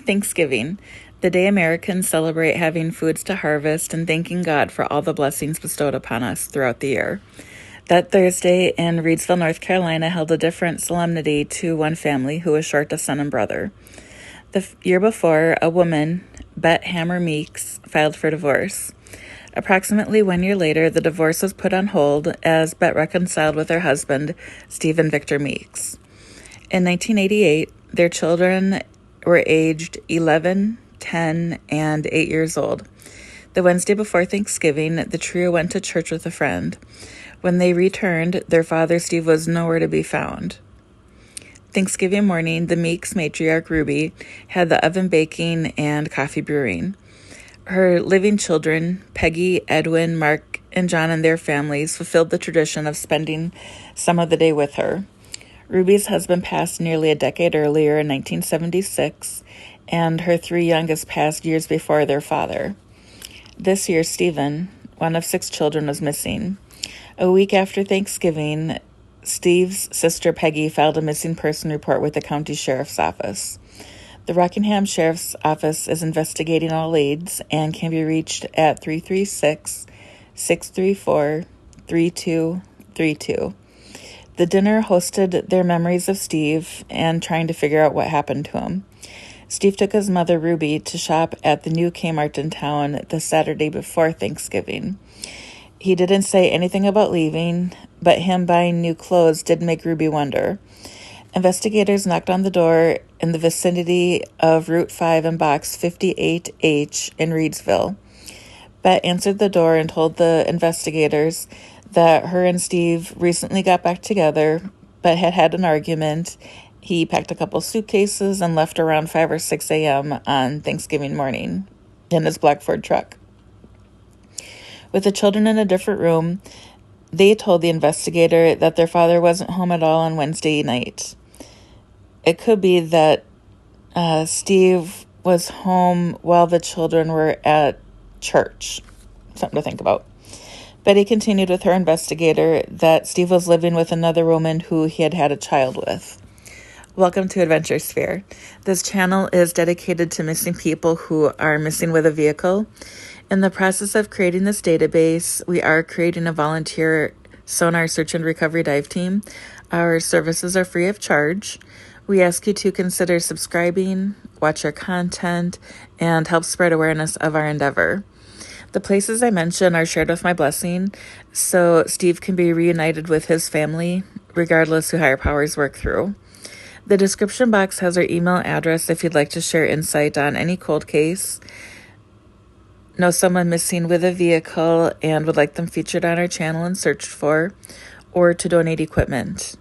Thanksgiving, the day Americans celebrate having foods to harvest and thanking God for all the blessings bestowed upon us throughout the year. That Thursday in Reidsville, North Carolina, held a different solemnity to one family who was short a son and brother. The year before, a woman, Bet Hammer Meeks, filed for divorce. Approximately 1 year later, the divorce was put on hold as Bet reconciled with her husband, Stephen Victor Meeks. In 1988, their children were aged 11, 10, and 8 years old. The Wednesday before Thanksgiving, the trio went to church with a friend. When they returned, their father, Steve, was nowhere to be found. Thanksgiving morning, the Meeks matriarch, Ruby, had the oven baking and coffee brewing. Her living children, Peggy, Edwin, Mark, and John and their families fulfilled the tradition of spending some of the day with her. Ruby's husband passed nearly a decade earlier in 1976, and her 3 youngest passed years before their father. This year, Stephen, one of 6 children, was missing. A week after Thanksgiving, Steve's sister Peggy filed a missing person report with the county sheriff's office. The Rockingham Sheriff's Office is investigating all leads and can be reached at 336-634-3232. The dinner hosted their memories of Steve and trying to figure out what happened to him. Steve took his mother, Ruby, to shop at the new Kmart in town the Saturday before Thanksgiving. He didn't say anything about leaving, but him buying new clothes did make Ruby wonder. Investigators knocked on the door in the vicinity of Route 5 and Box 58H in Reidsville. Bet answered the door and told the investigators that her and Steve recently got back together, but had had an argument. He packed a couple suitcases and left around 5 or 6 a.m. on Thanksgiving morning in his black Ford truck. With the children in a different room, they told the investigator that their father wasn't home at all on Wednesday night. It could be that Steve was home while the children were at church. Something to think about. Betty continued with her investigator that Steve was living with another woman who he had had a child with. Welcome to AdventureSphere. This channel is dedicated to missing people who are missing with a vehicle. In the process of creating this database, we are creating a volunteer sonar search and recovery dive team. Our services are free of charge. We ask you to consider subscribing, watch our content, and help spread awareness of our endeavor. The places I mention are shared with my blessing, so Steve can be reunited with his family, regardless who higher powers work through. The description box has our email address if you'd like to share insight on any cold case, know someone missing with a vehicle and would like them featured on our channel and searched for, or to donate equipment.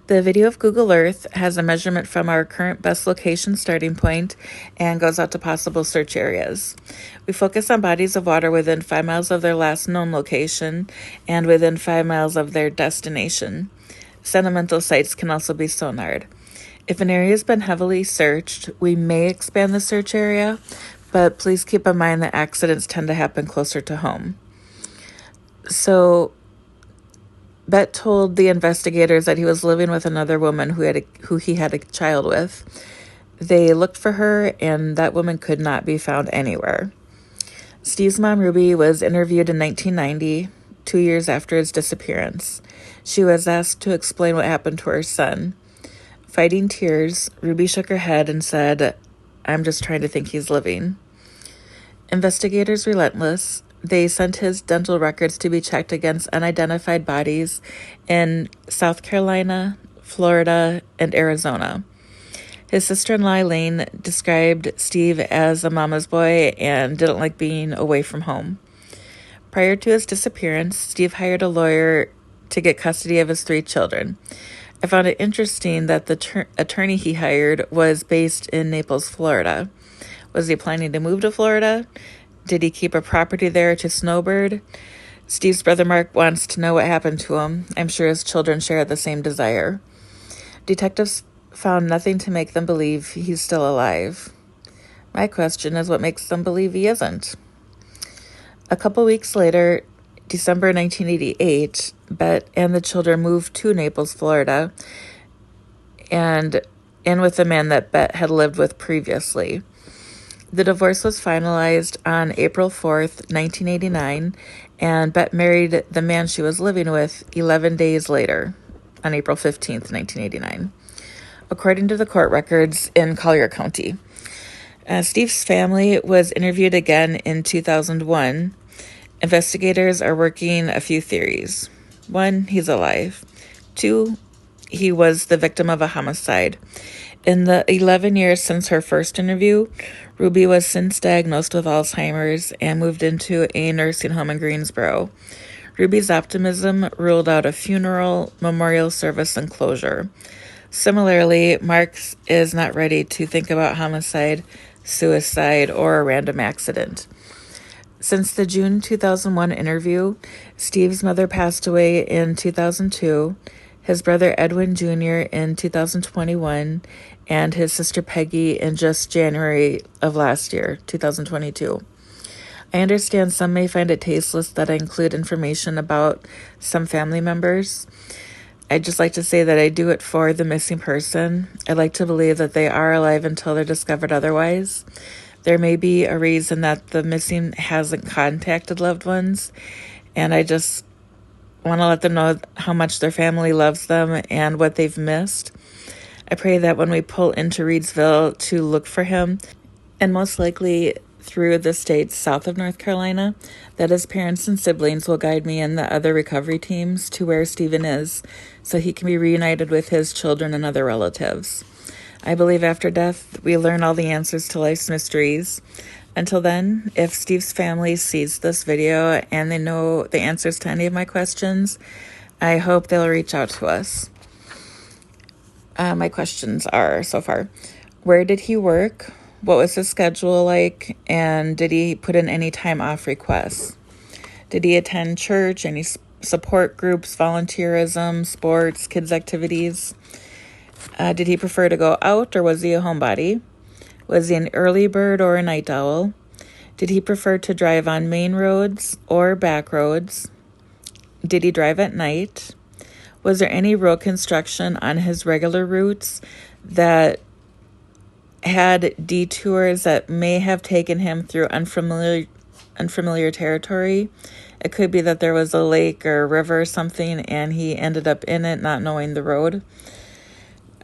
The video of Google Earth has a measurement from our current best location starting point and goes out to possible search areas. We focus on bodies of water within 5 miles of their last known location and within 5 miles of their destination. Sentimental sites can also be sonared. If an area has been heavily searched, we may expand the search area, but please keep in mind that accidents tend to happen closer to home. So, Bet told the investigators that he was living with another woman who he had a child with. They looked for her, and that woman could not be found anywhere. Steve's mom, Ruby, was interviewed in 1990, 2 years after his disappearance. She was asked to explain what happened to her son. Fighting tears, Ruby shook her head and said, "I'm just trying to think he's living." Investigators relentless. They sent his dental records to be checked against unidentified bodies in South Carolina, Florida, and Arizona. His sister-in-law, Elaine, described Steve as a mama's boy and didn't like being away from home. Prior to his disappearance, Steve hired a lawyer to get custody of his 3 children. I found it interesting that the attorney he hired was based in Naples, Florida. Was he planning to move to Florida? Did he keep a property there to snowbird? Steve's brother Mark wants to know what happened to him. I'm sure his children share the same desire. Detectives found nothing to make them believe he's still alive. My question is, what makes them believe he isn't? A couple weeks later, December 1988, Bet and the children moved to Naples, Florida, and and with the man that Bet had lived with previously. The divorce was finalized on April 4th, 1989, and Bet married the man she was living with 11 days later, on April 15th, 1989, according to the court records in Collier County. Steve's family was interviewed again in 2001. Investigators are working a few theories. 1, he's alive. 2, he was the victim of a homicide. In the 11 years since her first interview, Ruby was since diagnosed with Alzheimer's and moved into a nursing home in Greensboro. Ruby's optimism ruled out a funeral, memorial service, and closure. Similarly, Marks is not ready to think about homicide, suicide, or a random accident. Since the June 2001 interview, Steve's mother passed away in 2002, his brother Edwin Jr. in 2021, and his sister Peggy in just January of last year, 2022. I understand some may find it tasteless that I include information about some family members. I'd just like to say that I do it for the missing person. I like to believe that they are alive until they're discovered otherwise. There may be a reason that the missing hasn't contacted loved ones, and I just want to let them know how much their family loves them and what they've missed. I pray that when we pull into Reidsville to look for him, and most likely through the states south of North Carolina, that his parents and siblings will guide me and the other recovery teams to where Stephen is so he can be reunited with his children and other relatives. I believe after death, we learn all the answers to life's mysteries. Until then, if Steve's family sees this video and they know the answers to any of my questions, I hope they'll reach out to us. My questions are so far: where did he work? What was his schedule like? And did he put in any time off requests? Did he attend church, any support groups, volunteerism, sports, kids' activities? Did he prefer to go out, or was he a homebody? Was he an early bird or a night owl? Did he prefer to drive on main roads or back roads? Did he drive at night? Was there any road construction on his regular routes that had detours that may have taken him through unfamiliar territory? It could be that there was a lake or a river or something and he ended up in it not knowing the road.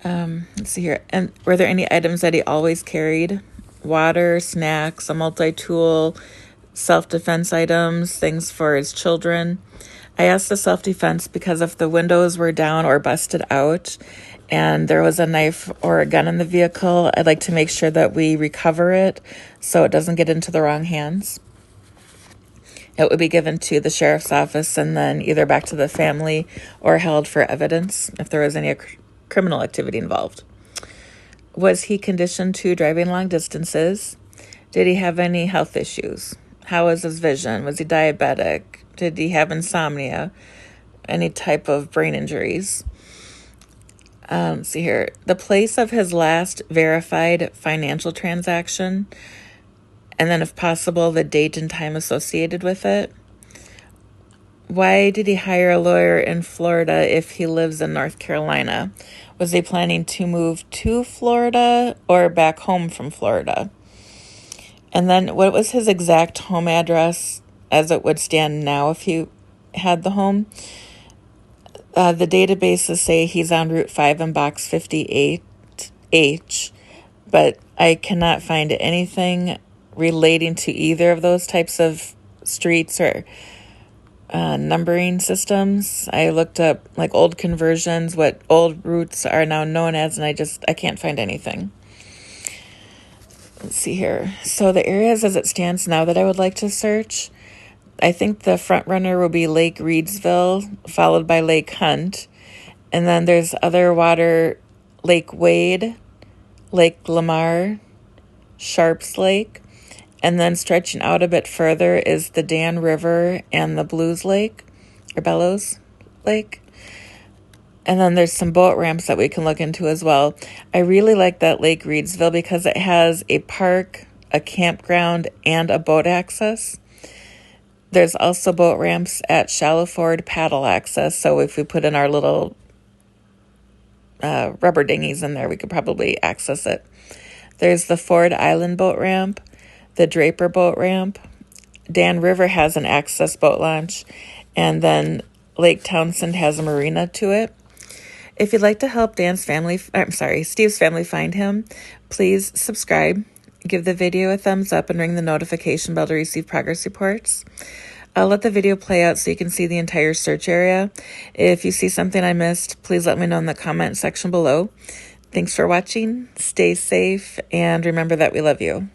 Let's see here. And were there any items that he always carried? Water, snacks, a multi-tool, self-defense items, things for his children. I asked the self-defense because if the windows were down or busted out and there was a knife or a gun in the vehicle, I'd like to make sure that we recover it so it doesn't get into the wrong hands. It would be given to the sheriff's office and then either back to the family or held for evidence if there was any criminal activity involved. Was he conditioned to driving long distances? Did he have any health issues? How was his vision? Was he diabetic? Did he have insomnia? Any type of brain injuries? Let's see here. The place of his last verified financial transaction, and then if possible, the date and time associated with it. Why did he hire a lawyer in Florida if he lives in North Carolina? Was he planning to move to Florida or back home from Florida? And then what was his exact home address as it would stand now if he had the home? The databases say he's on Route 5 in Box 58H, but I cannot find anything relating to either of those types of streets or numbering systems. I looked up like old conversions, what old routes are now known as, and I can't find anything. Let's see here. So the areas as it stands now that I would like to search, I think the front runner will be Lake Reidsville, followed by Lake Hunt. And then there's other water, Lake Wade, Lake Lamar, Sharps Lake. And then stretching out a bit further is the Dan River and the Blues Lake, or Bellows Lake. And then there's some boat ramps that we can look into as well. I really like that Lake Reidsville because it has a park, a campground, and a boat access. There's also boat ramps at Shallow Ford paddle access. So if we put in our little rubber dinghies in there. We could probably access it. There's the Ford Island boat ramp, the Draper boat ramp. Dan River has an access boat launch, and then Lake Townsend has a marina to it. If you'd like to help Steve's family find him, please subscribe, give the video a thumbs up, and ring the notification bell to receive progress reports. I'll let the video play out so you can see the entire search area. If you see something I missed, please let me know in the comment section below. Thanks for watching, stay safe, and remember that we love you.